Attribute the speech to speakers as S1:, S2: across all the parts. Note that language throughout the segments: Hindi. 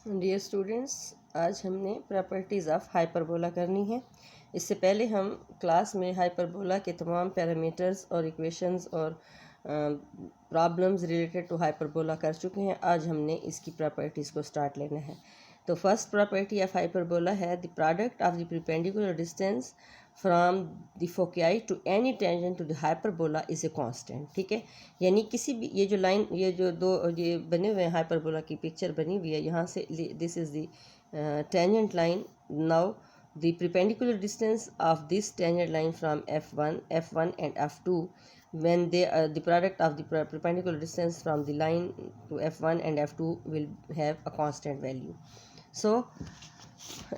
S1: डियर स्टूडेंट्स, आज हमने प्रॉपर्टीज़ ऑफ हाइपरबोला करनी है। इससे पहले हम क्लास में हाइपरबोला के तमाम पैरामीटर्स और इक्वेशंस और प्रॉब्लम्स रिलेटेड टू हाइपरबोला कर चुके हैं। आज हमने इसकी प्रॉपर्टीज़ को स्टार्ट लेना है। तो फर्स्ट प्रॉपर्टी ऑफ हाइपरबोला है the product of the perpendicular distance from the foci to any tangent to the hyperbola is a constant. ठीक है, यानी किसी भी ये जो लाइन, ये जो दो ये बने हुए हैं हाइपरबोला की पिक्चर बनी हुई है, यहाँ से this is the tangent line. Now the perpendicular distance of this tangent line from F1 and F2 when they the product of the perpendicular distance from the line to F1 and F2 will have a constant value. So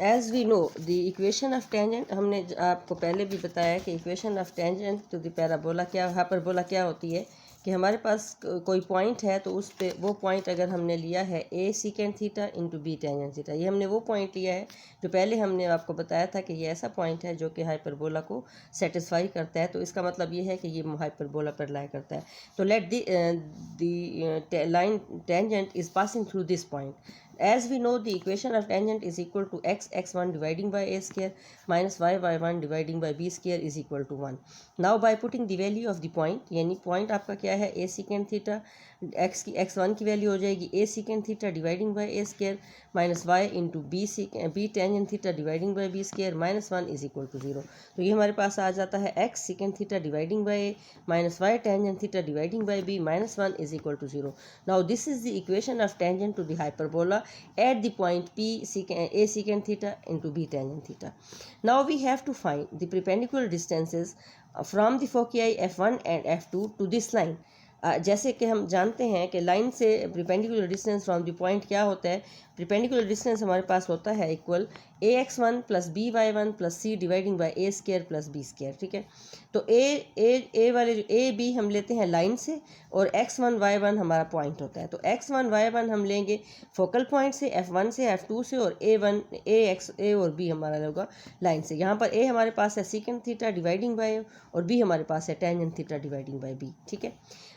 S1: as we know the equation of tangent, हमने आपको पहले भी बताया कि equation of tangent to the parabola क्या हाइपरबोला क्या होती है कि हमारे पास कोई पॉइंट है तो उस पे वो पॉइंट अगर हमने लिया है a secant theta into b tangent theta, ये हमने वो पॉइंट लिया है जो पहले हमने आपको बताया था कि ये ऐसा पॉइंट है जो कि हाइपरबोला को सेटिस्फाई करता है। तो इसका मतलब ये है कि ये हाइपरबोला पर लाई करता है। तो let the line tangent is passing through this point. As we know, the equation of tangent is equal to x1 dividing by a square minus y1 dividing by b square is equal to 1. Now by putting the value of the point, यानी point आपका क्या है a secant थीटा, x1 की वैल्यू हो जाएगी a secant theta dividing by a square minus y into b tangent theta dividing by b square minus 1 is equal to 0। तो ये हमारे पास आ जाता है x secant theta dividing by a minus y tangent theta dividing by b minus 1 is equal to 0। Now this is the equation of tangent to the hyperbola at the point P a secant theta into B tangent theta. Now we have to find the perpendicular distances from the foci F1 and F2 to this line. जैसे कि हम जानते हैं कि लाइन से perpendicular distance from the point क्या होता है, परपेंडिकुलर डिस्टेंस हमारे पास होता है equal ax1 plus by1 plus c dividing by a square plus b square. ठीक है, तो ए वाले जो ए बी हम लेते हैं लाइन से और x1 y1 हमारा पॉइंट होता है। तो x1 y1 हम लेंगे फोकल पॉइंट से F1 से F2 से, और a और b हमारा होगा लाइन से। यहाँ पर a हमारे पास है secant थीटा डिवाइडिंग बाई और b हमारे पास है tangent theta dividing by b। ठीक है,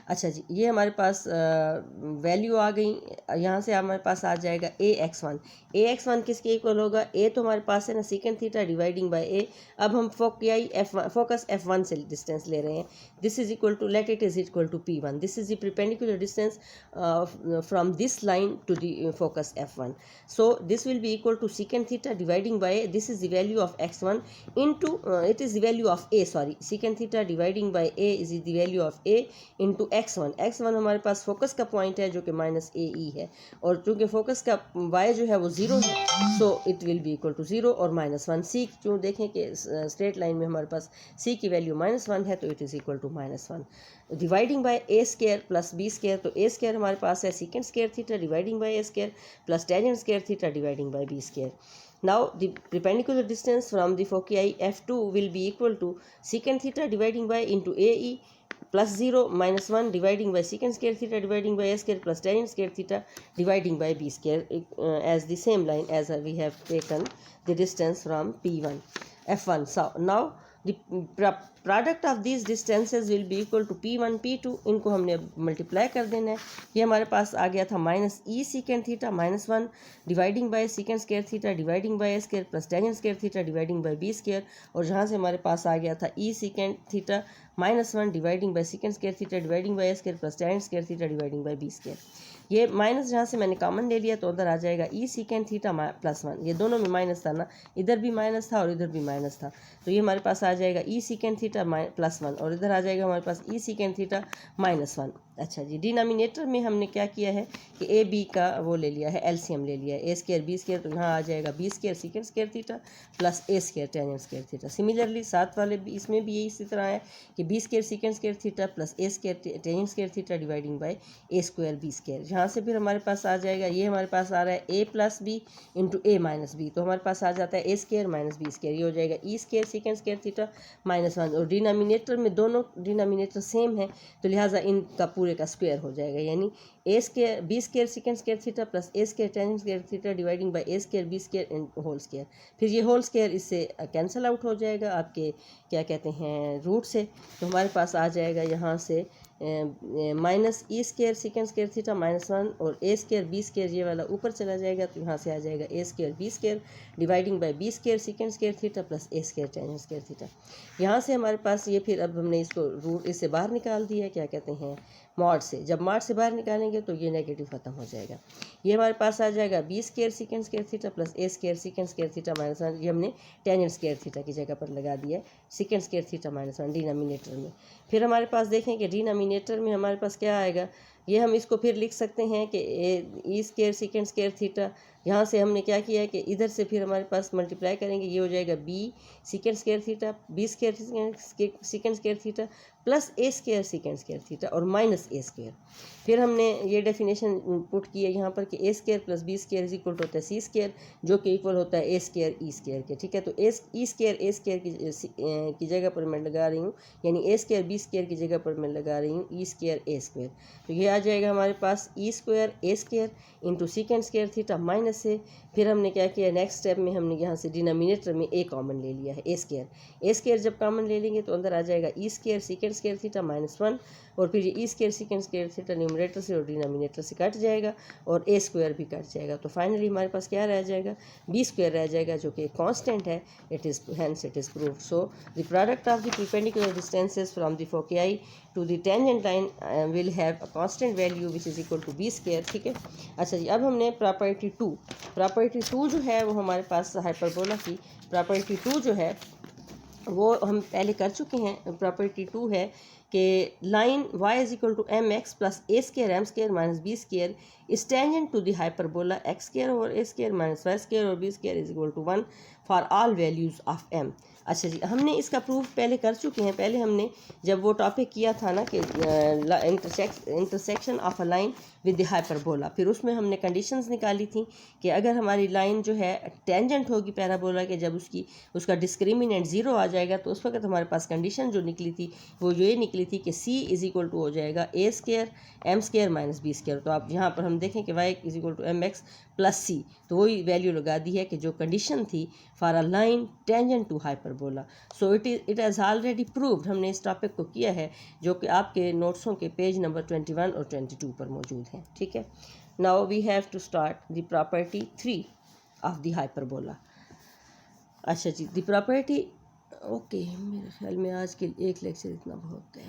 S1: अच्छा जी, ये हमारे पास वैल्यू आ गई। यहाँ से हमारे पास आ जाएगा ax1 किसके इक्वल होगा, a तो हमारे पास है ना secant theta dividing by a। अब हम फोकस F1 से डिस्टेंस ले रहे हैं। This is equal to, let it is equal to P1। This is the perpendicular distance from this line to the focus F1। So this will be equal to secant theta dividing by a। This is the value of x1 into it is the value of a, sorry, secant theta dividing by a is the value of a into x1 हमारे पास फोकस का पॉइंट है जो कि माइनस AE है, और चूँकि फोकस का y जो है वो 0 है, so it will be equal to 0 और -1। c क्यों देखें कि स्ट्रेट लाइन में हमारे पास c की वैल्यू -1 है, तो it is equal to -1 dividing by a square plus b square. तो a स्क्वायर हमारे पास है secant square theta dividing by a square plus tangent square theta dividing by b square. Now the perpendicular distance from the foci F2 will be equal to secant theta dividing by into AE plus 0 minus 1 dividing by secant square theta dividing by a square plus tangent square theta dividing by b square as the same line as we have taken the distance from P1 F1. So now the product of these distances will be equal to P1 P2। इनको हमने मल्टीप्लाई कर देना है। ये हमारे पास आ गया था minus E secant theta -1 dividing by secant square theta dividing by a square plus tangent square theta dividing by b square, और जहाँ से हमारे पास आ गया था ई secant theta -1 dividing by secant square theta dividing by a square plus tangent square theta dividing by b square. ये माइनस जहाँ से मैंने कॉमन ले लिया तो उधर आ जाएगा ई secant थीटा +1। ये दोनों में माइनस था ना, इधर भी माइनस था और इधर भी माइनस था, तो ये हमारे पास आ जाएगा ई secant थीटा +1 और इधर आ जाएगा हमारे पास ई secant थीटा -1। अच्छा जी, डिनोमिनेटर में हमने क्या किया है कि ए बी का वो ले लिया है, एलसीएम ले लिया है, ए स्क्वायर बी स्क्वायर, तो यहाँ आ जाएगा B square secant square theta plus A square tangent square theta. Similarly साथ वाले भी इसमें भी यही इसी तरह है कि B square secant square theta plus A square tangent square theta dividing by A square B square. यहाँ से फिर हमारे पास आ जाएगा, ये हमारे पास आ रहा है ए प्लस बी इंटू ए माइनस बी, तो हमारे पास आ जाता है ए स्क्वायर माइनस बी स्क्वायर। ये हो जाएगा E square secant square theta -1, और डिनोमिनेटर में दोनों डिनोमिनेटर सेम है तो लिहाजा इनका पूरे का स्क्वायर हो जाएगा, यानी A square B square secant square theta plus A square tangent square theta dividing by A square B square in whole square. फिर ये होल स्क्वायर इससे कैंसिल आउट हो जाएगा आपके क्या कहते हैं रूट से, तो हमारे पास आ जाएगा यहाँ से माइनस ई स्केयर सेकेंड स्केयर थीटा -1 और ए स्केयर बी स्केयर ये वाला ऊपर चला जाएगा, तो यहाँ से आ जाएगा A square B square dividing by B square second square theta plus A square tangent square theta. यहाँ से हमारे पास ये फिर अब हमने इसको रूट इससे बाहर निकाल दिया, क्या कहते हैं मॉड से। जब मॉड से बाहर निकालेंगे तो ये नेगेटिव खत्म हो जाएगा। ये हमारे पास आ जाएगा B square second square theta plus A square second square theta -1, ये हमने टेंजेंट स्केयर थीटा की जगह पर लगा दिया सेकेंड स्केयर थीटा -1 डिनोमिनेटर में। फिर हमारे पास देखें कि डिनोमिनेटर में हमारे पास क्या आएगा, ये हम इसको फिर लिख सकते हैं कि ई स्केयर सेकेंड स्केयर थीटा, यहाँ से हमने क्या किया है कि इधर से फिर हमारे पास मल्टीप्लाई करेंगे, ये हो जाएगा B second square theta B square second square theta plus A square second square theta और माइनस ए स्केयर। फिर हमने ये डेफिनेशन पुट की है यहाँ पर कि A square plus B square is equal to होता है सी स्केयर, जो कि इक्वल होता है ए स्केयर ई स्केयर के। ठीक है, तो ई स्केयर की जगह पर मैं लगा रही हूँ, यानी ए स्केयर बी स्केयर की जगह पर मैं लगा रही हूँ ई स्केयर ए स्केयर। तो ये आ जाएगा हमारे पास E square A square into second square theta minus से। फिर हमने क्या किया, नेक्स्ट स्टेप में हमने यहाँ से डिनोमिनेटर में ए कॉमन ले लिया है, ए स्केयर जब कॉमन ले लेंगे तो अंदर आ जाएगा E square second square theta -1 और फिर ये E square second square theta numerator से और डिनोमिनेटर से कट जाएगा और ए स्क्वायर भी कट जाएगा। तो फाइनली हमारे पास क्या रह जाएगा, बी स्क्वायर रह जाएगा, जो कि कांस्टेंट है। It is hence it is proved. So the product of the perpendicular distances from the foci to the tangent line will have a constant value which is equal to B square. ठीक है, अच्छा जी, अब हमने प्रॉपर्टी टू जो है वो हमारे पास हाइपरबोला की प्रॉपर्टी 2 जो है वो हम पहले कर चुके हैं। प्रॉपर्टी 2 है कि line y is equal to M X plus A square M square minus B square is tangent to the hyperbola X square और A square minus Y square और B square is equal to 1 for all values of M. अच्छा जी, हमने इसका प्रूफ पहले कर चुके हैं। पहले हमने जब वो टॉपिक किया था ना कि intersection of a line with the hyperbola, फिर उसमें हमने कंडीशंस निकाली थी कि अगर हमारी लाइन जो है टेंजेंट होगी पैराबोला के, जब उसका डिस्क्रिमिनेंट 0 आ जाएगा, तो उस वक्त हमारे पास कंडीशन जो निकली थी वो ये निकली थी कि सी इज़ इक्वल टू हो जाएगा A square M square minus B square. तो आप यहाँ पर हम देखें कि Y is equal to M X plus C, तो वही वैल्यू लगा दी है कि जो कंडीशन थी for a line tangent to hyperbola. So it has already proved. हमने इस टॉपिक को किया है, जो कि आपके नोट्सों के पेज नंबर 21 और 22 पर मौजूद है। ठीक है, now we have to start the property 3 of the hyperbola. अच्छा जी, द प्रॉपर्टी ओके, मेरे ख्याल में आज के एक लेक्चर इतना बहुत है।